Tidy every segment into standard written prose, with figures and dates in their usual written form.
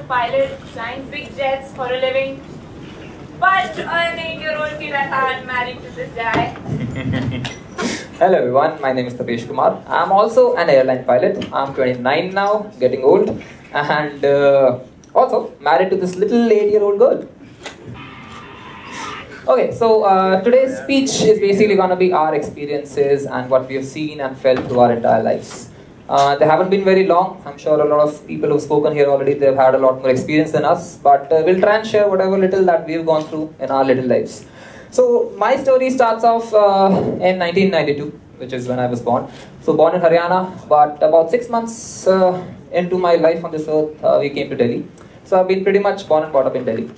pilot flying big jets for a living. But an 8-year-old kid at heart married to this guy. Hello everyone, my name is Tapesh Kumar. I'm also an airline pilot. I'm 29 now, getting old, and also married to this little 8-year-old girl. Okay, so today's speech is basically going to be our experiences and what we have seen and felt through our entire lives. They haven't been very long. I'm sure a lot of people who've spoken here already, they've had a lot more experience than us, but we'll try and share whatever little that we've gone through in our little lives. So my story starts off in 1992, which is when I was born. So born in Haryana, but about 6 months into my life on this earth, we came to Delhi. So I've been pretty much born and brought up in Delhi.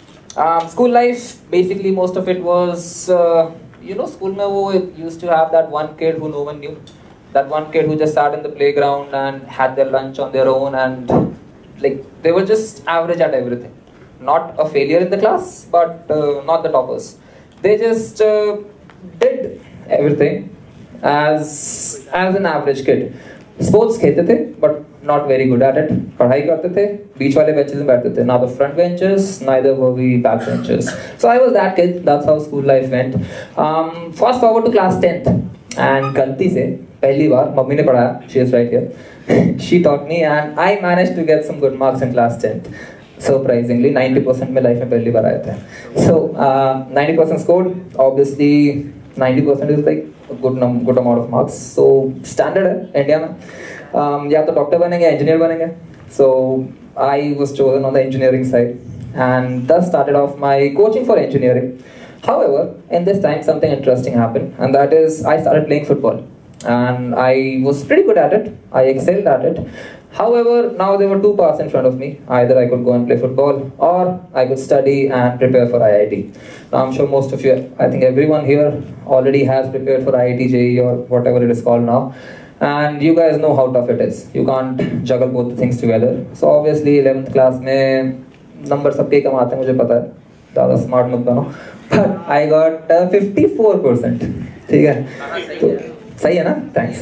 School life, basically most of it was, school mein wo used to have that one kid who no one knew. That one kid who just sat in the playground and had their lunch on their own, and like they were just average at everything. Not a failure in the class, but not the toppers. They just did everything as an average kid. Sports खेलते थे, but not very good at it. पढ़ाई करते थे, बीच वाले benches में बैठते थे. Neither front benches, neither were we back benches. So I was that kid. That's how school life went. Fast forward to class 10th, and गलती से पहली बार मम्मी ने पढ़ाया. She is right here. She taught me, and I managed to get some good marks in class 10th. Surprisingly, 90% में life में पहली बार आए थे. So 90% scored. Obviously, 90% is like a good amount of marks. So standard है India में. या तो doctor बनेंगे, इंजीनियर बनेंगे. So I was chosen on the engineering side, and thus started off my coaching for engineering. However, in this time something interesting happened, and that is I started playing football. And I was pretty good at it. I excelled at it. However, now there were two paths in front of me. Either I could go and play football, or I could study and prepare for IIT. Now I'm sure most of you, I think everyone here already has prepared for IIT JEE or whatever it is called now. And you guys know how tough it is. You can't juggle both the things together. So obviously 11th class में number सबके कम आते हैं, मुझे पता है. ज़्यादा smart मत बनो. But I got 54%. ठीक है? तो सही है ना? Thanks.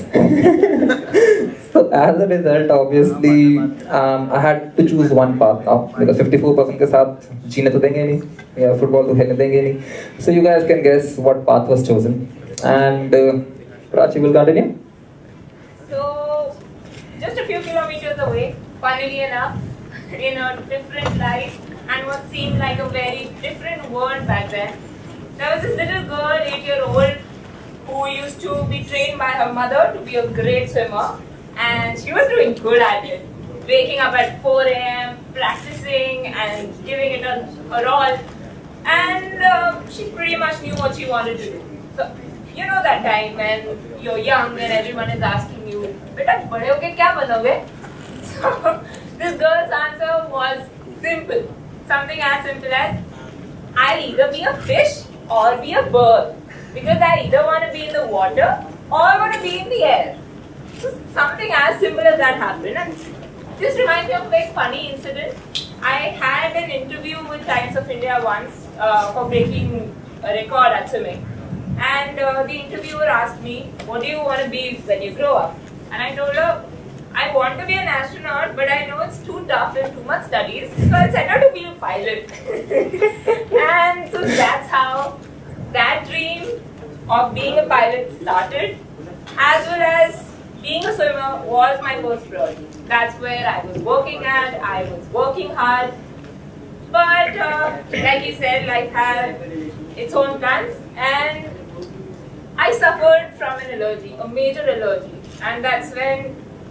So as a result, obviously, I had to choose one path now, because 54% के साथ जीने तो देंगे नहीं, या football तो खेलने देंगे नहीं. So you guys can guess what path was chosen. And Prachi will continue. So, just a few kilometers away, funnily enough, in a different life and what seemed like a very different world back then, there was this little girl, 8-year-old, who used to be trained by her mother to be a great swimmer, and she was doing good at it. Waking up at 4 a.m., practicing and giving it her all, and she pretty much knew what she wanted to do. So, you know that time when you're young and everyone is asking you, "Beta, bade hoke kya banoge?" So this girl's answer was simple, something as simple as, "I'll either be a fish or be a bird, because I either want to be in the water or I want to be in the air." So something as simple as that happened, and this reminds me of a very funny incident. I had an interview with Times of India once for breaking a record at swimming. And the interviewer asked me, "What do you want to be when you grow up?" And I told her, "I want to be an astronaut, but I know it's too tough and too much studies, so I'll set out to be a pilot." And so that's how that dream of being a pilot started, as well as being a swimmer was my first priority. That's where I was working at. I was working hard. But like you said, life had its own plans, and I suffered from an allergy, a major allergy, and that's when,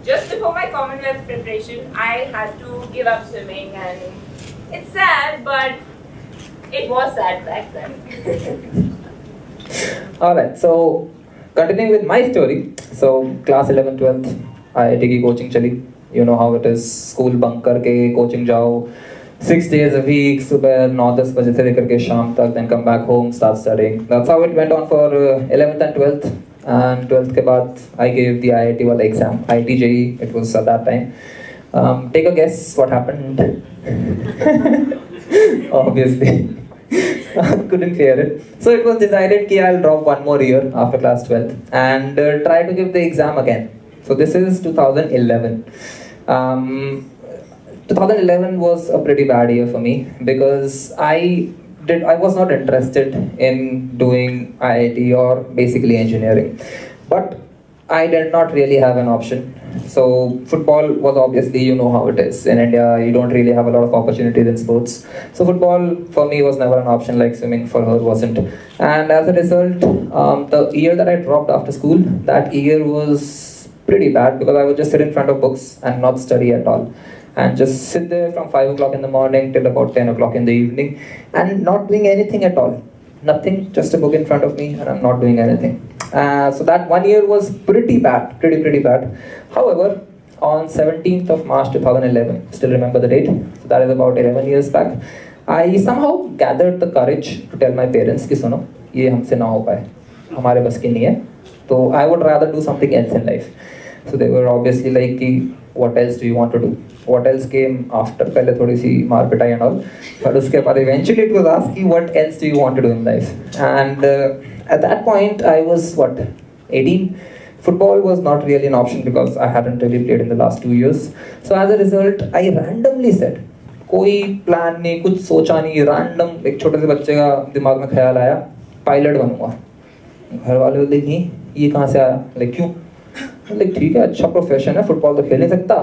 just before my Commonwealth preparation, I had to give up swimming, and it's sad, but it was sad back then. Alright, so continuing with my story, so class 11th, 12th, IIT की coaching चली. You know how it is, school bunk करके coaching जाओ. 6 days a week, सुबह 9-10 बजे से लेकर के शाम तक, then come back home, start studying. That's how it went on for 11th and 12th. And 12th के बाद I gave the IIT वाला exam, IIT JEE, it was at that time. Take a guess what happened. Obviously, I couldn't clear it. So it was decided that I'll drop one more year after class 12th and try to give the exam again. So this is 2011. 2011 was a pretty bad year for me because I was not interested in doing IIT or basically engineering, but I did not really have an option. So football was obviously, you know how it is. In India, you don't really have a lot of opportunities in sports. So football for me was never an option, like swimming for her wasn't. And as a result, the year that I dropped after school, that year was pretty bad because I would just sit in front of books and not study at all. And just sit there from 5 o'clock in the morning till about 10 o'clock in the evening and not doing anything at all. Nothing, just a book in front of me and I'm not doing anything. So that 1 year was pretty bad, pretty bad. However, on 17th of March 2011, still remember the date, so that is about 11 years back, I somehow gathered the courage to tell my parents कि सुनो ये हमसे ना हो पाए, हमारे बस की नहीं है, तो I would rather do something else in life. So they were obviously like कि what else do you want to do? What else came after? पहले थोड़ी सी मार पिटाई and all, but उसके बाद eventually it was asked कि what else do you want to do in life? And at that point I was what, 18? Football was not really an option because I hadn't really played in the last 2 years. So as a result, I randomly said, कोई plan नहीं, कुछ सोचा नहीं, random एक छोटे से बच्चे का दिमाग में ख्याल आया, पायलट बनूंगा. घर वाले बोले नहीं, ये कहाँ से आया? लाइक क्यों? लाइक ठीक है, अच्छा प्रोफेशन है, फुटबॉल तो खेल नहीं सकता,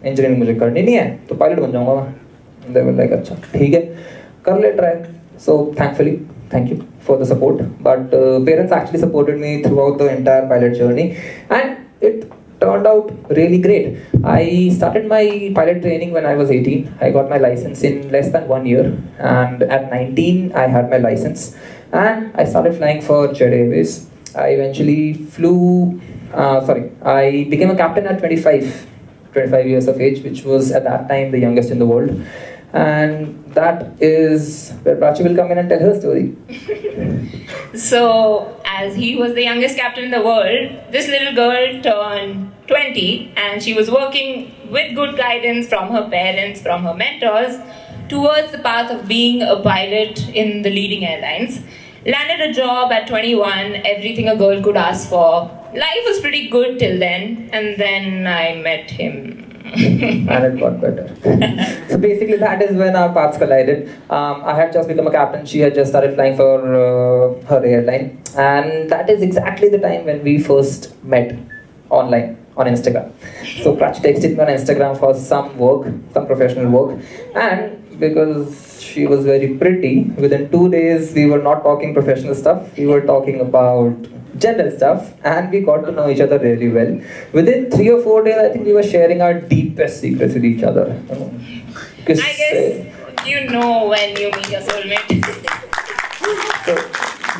इंजीनियरिंग मुझे करनी नहीं है, तो पायलट बन जाऊंगा मैं. They were like अच्छा ठीक है, कर ले try. So thankfully, thank you for the support, but parents actually supported me throughout the entire pilot journey, and it turned out really great. I started my pilot training when I was 18. I got my license in less than 1 year, and at 19 I had my license and I started flying for Jet Airways. I eventually flew, I became a captain at 25 years of age, which was at that time the youngest in the world. And that is where Prachi will come in and tell her story. So, as he was the youngest captain in the world, this little girl turned 20 and she was working with good guidance from her parents, from her mentors, towards the path of being a pilot in the leading airlines. Landed a job at 21, everything a girl could ask for. Life was pretty good till then, and then I met him. And it got better. So basically that is when our paths collided. I had just become a captain, she had just started flying for her airline, and that is exactly the time when we first met online on Instagram. So Prachi texted me on Instagram for some work, some professional work, and because she was very pretty, within 2 days we were not talking professional stuff, we were talking about general stuff, and we got to know each other really well. Within 3 or 4 days, I think we were sharing our deepest secrets with each other. I guess you know when you meet your soulmate. So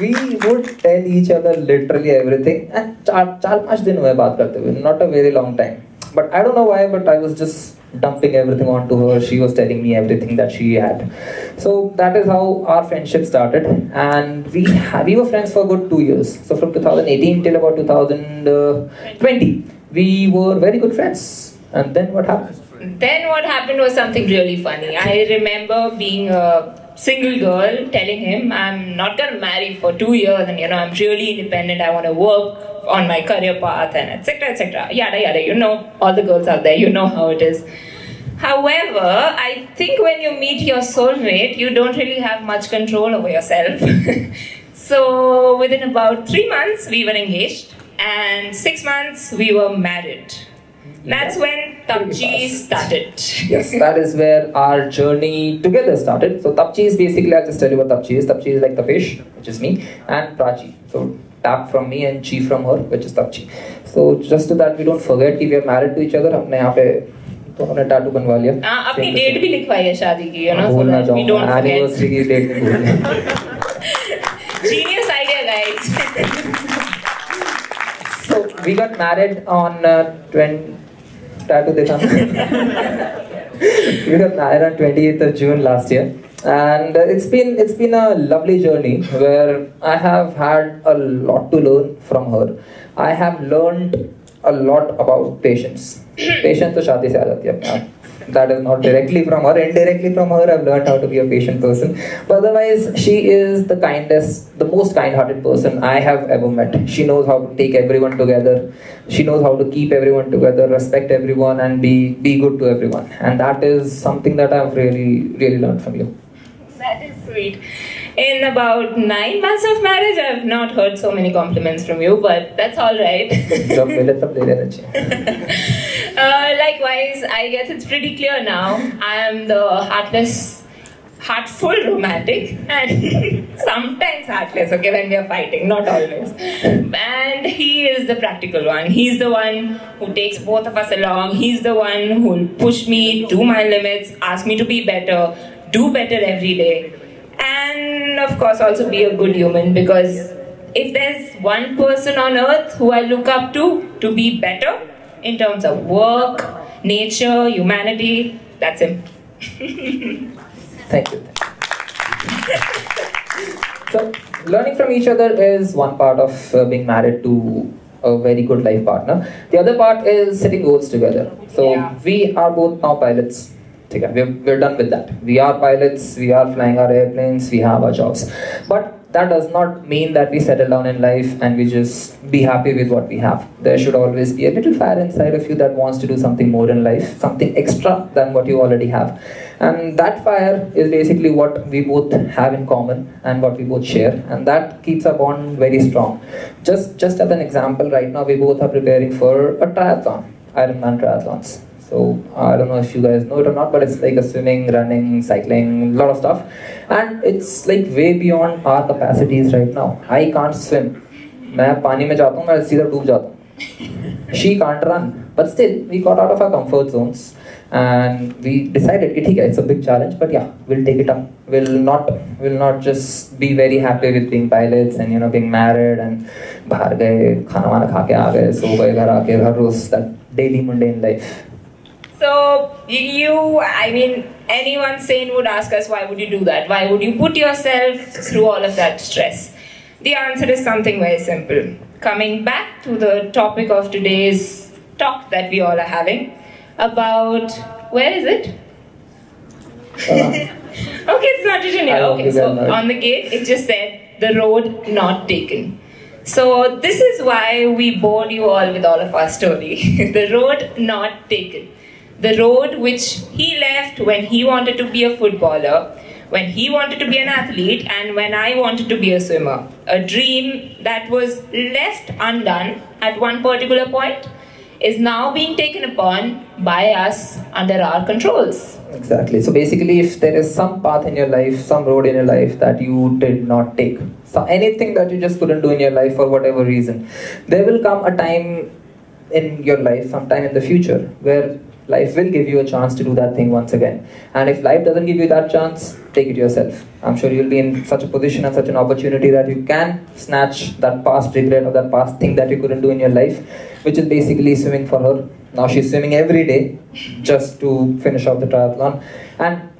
we would tell each other literally everything, and 4-5 दिन हुए बात करते हुए, not a very long time. But I don't know why, but I was just dumping everything onto her. She was telling me everything that she had. So that is how our friendship started, and we were friends for a good 2 years. So from 2018 till about 2020, we were very good friends. And then what happened? Then what happened was something really funny. I remember being a single girl telling him I'm not gonna marry for 2 years, and I'm really independent, I want to work on my career path, and etc, yada yada, all the girls out there, you know how it is. However, I think when you meet your soulmate, you don't really have much control over yourself. So within about 3 months we were engaged, and 6 months we were married. That's when Tapchi started. Yes, that is where our journey together started. So Tapchi is basically, I'll just tell you what Tapchi is. Tapchi is like Tapesh, which is me, and Prachi. So Tap from me and Chi from her, which is Tapchi. So just so that we don't forget कि we are married to each other, हमने यहाँ पे दोनों ने tattoo बनवा लिया. अपनी date भी लिखवाई है शादी की, भूलना चाहूँगा. Anniversary की डेट नहीं भूलनी. Genius idea, guys. So we got married on tattoo देखा. We got married on 28th of June last year. And it's been a lovely journey where I have had a lot to learn from her. I have learned a lot about patience. Patience तो शादी से आ जाती है अपने आप. That is not directly from her. Indirectly from her, I've learned how to be a patient person. But otherwise, she is the kindest, the most kind-hearted person I have ever met. She knows how to take everyone together. She knows how to keep everyone together, respect everyone, and be good to everyone. And that is something that I've really learned from you. That is sweet. In about 9 months of marriage, I've not heard so many compliments from you, but that's all right. Likewise, I guess it's pretty clear now. I am the heartful romantic, and sometimes heartless, okay, when we are fighting, not always. And he is the practical one. He's the one who takes both of us along. He's the one who will push me to my limits, ask me to be better, do better every day. And of course also be a good human, because if there's one person on earth who I look up to be better in terms of work, nature, humanity, that's him. Thank you. So, learning from each other is one part of being married to a very good life partner. The other part is setting goals together. So, we are both now pilots. We're done with that. We are pilots, we are flying our airplanes, we have our jobs. But that does not mean that we settle down in life and we just be happy with what we have. There should always be a little fire inside of you that wants to do something more in life, something extra than what you already have. And that fire is basically what we both have in common and what we both share. And that keeps our bond very strong. Just as an example, right now we both are preparing for a triathlon, Ironman triathlons. So, I don't know if you guys know it or not, but it's like a swimming, running, cycling, a lot of stuff. And it's like way beyond our capacities right now. I can't swim. मैं पानी में जाता हूँ, मैं सीधा डूब जाता हूँ. She can't run. But still, we got out of our comfort zones. And we decided, it's a big challenge, but yeah, we'll take it up. We'll not just be very happy with being pilots and being married and बाहर गए, खाना वाना खा के आ गए, सो गए घर आके हर रोज that daily mundane life. So, anyone sane would ask us, why would you do that? Why would you put yourself through all of that stress? The answer is something very simple. Coming back to the topic of today's talk that we all are having, about, where is it? Okay, it's not written here. Okay, so on the gate, it just said, the road not taken. So, this is why we bored you all with all of our story. The road not taken. The road which he left when he wanted to be a footballer, when he wanted to be an athlete, and when I wanted to be a swimmer. A dream that was left undone at one particular point is now being taken upon by us under our controls. Exactly. So basically, if there is some path in your life, some road in your life that you did not take, so anything that you just couldn't do in your life for whatever reason, there will come a time in your life, sometime in the future, where life will give you a chance to do that thing once again. And if life doesn't give you that chance, take it yourself. I'm sure you'll be in such a position and such an opportunity that you can snatch that past regret or that past thing that you couldn't do in your life, which is basically swimming for her. Now she's swimming every day just to finish off the triathlon. And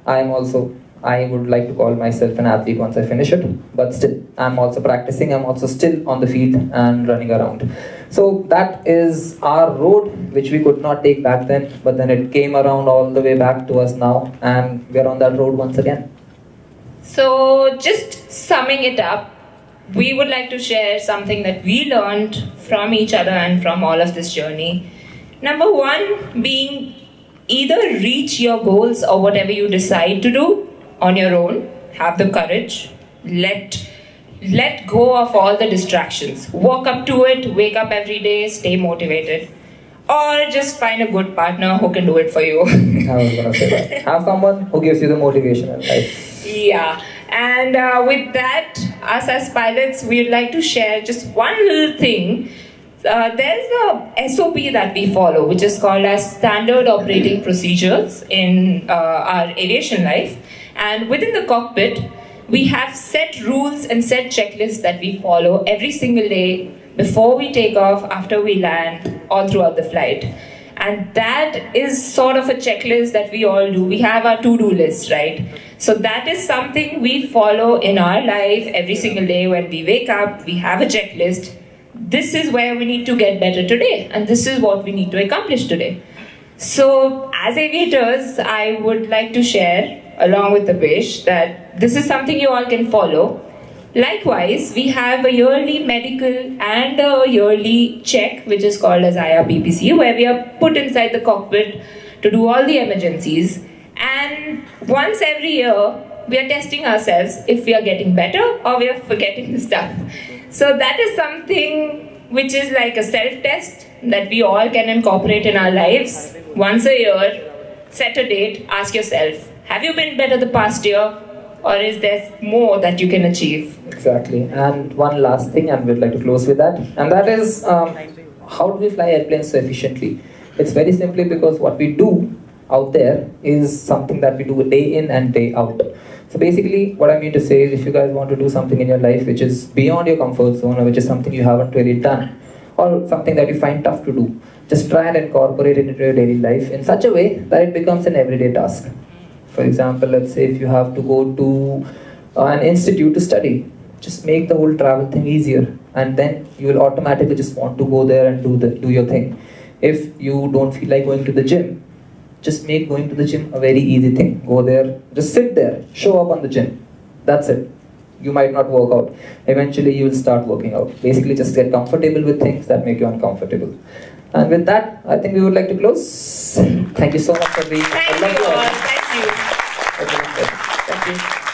I would like to call myself an athlete once I finish it, but still, I'm also practicing, I'm also still on the field and running around. So that is our road, which we could not take back then, but then it came around all the way back to us now, and we're on that road once again. So just summing it up, we would like to share something that we learned from each other and from all of this journey. Number one being, either reach your goals or whatever you decide to do on your own, have the courage, let go of all the distractions, walk up to it, wake up every day, stay motivated, or just find a good partner who can do it for you. I was gonna say that. Have someone who gives you the motivation in life. Yeah, and with that, us as pilots, we'd like to share just one little thing. There's a SOP that we follow, which is called as Standard Operating Procedures in our aviation life. And within the cockpit, we have set rules and set checklists that we follow every single day before we take off, after we land, all throughout the flight. And that is sort of a checklist that we all do. We have our to-do list, right? So that is something we follow in our life every single day. When we wake up, we have a checklist. This is where we need to get better today, and this is what we need to accomplish today. So, as aviators, I would like to share, along with Tapesh, that this is something you all can follow. Likewise, we have a yearly medical and a yearly check, which is called as IRPPC, where we are put inside the cockpit to do all the emergencies. And once every year, we are testing ourselves if we are getting better or we are forgetting the stuff. So that is something which is like a self-test that we all can incorporate in our lives. Once a year, set a date, ask yourself, have you been better the past year, or is there more that you can achieve? Exactly. And one last thing, and we'd like to close with that, and that is, how do we fly airplanes so efficiently? It's very simply because what we do out there is something that we do day in and day out. So basically, what I mean to say is, if you guys want to do something in your life which is beyond your comfort zone, or which is something you haven't really done, or something that you find tough to do, just try and incorporate it into your daily life in such a way that it becomes an everyday task. For example, let's say if you have to go to an institute to study, just make the whole travel thing easier, and then you will automatically just want to go there and do your thing. If you don't feel like going to the gym, just make going to the gym a very easy thing. Go there, just sit there, show up on the gym. That's it. You might not work out. Eventually you will start working out. Basically just get comfortable with things that make you uncomfortable. And with that, I think we would like to close. Thank you so much for being here. Thank you all. Thank you. Thank you.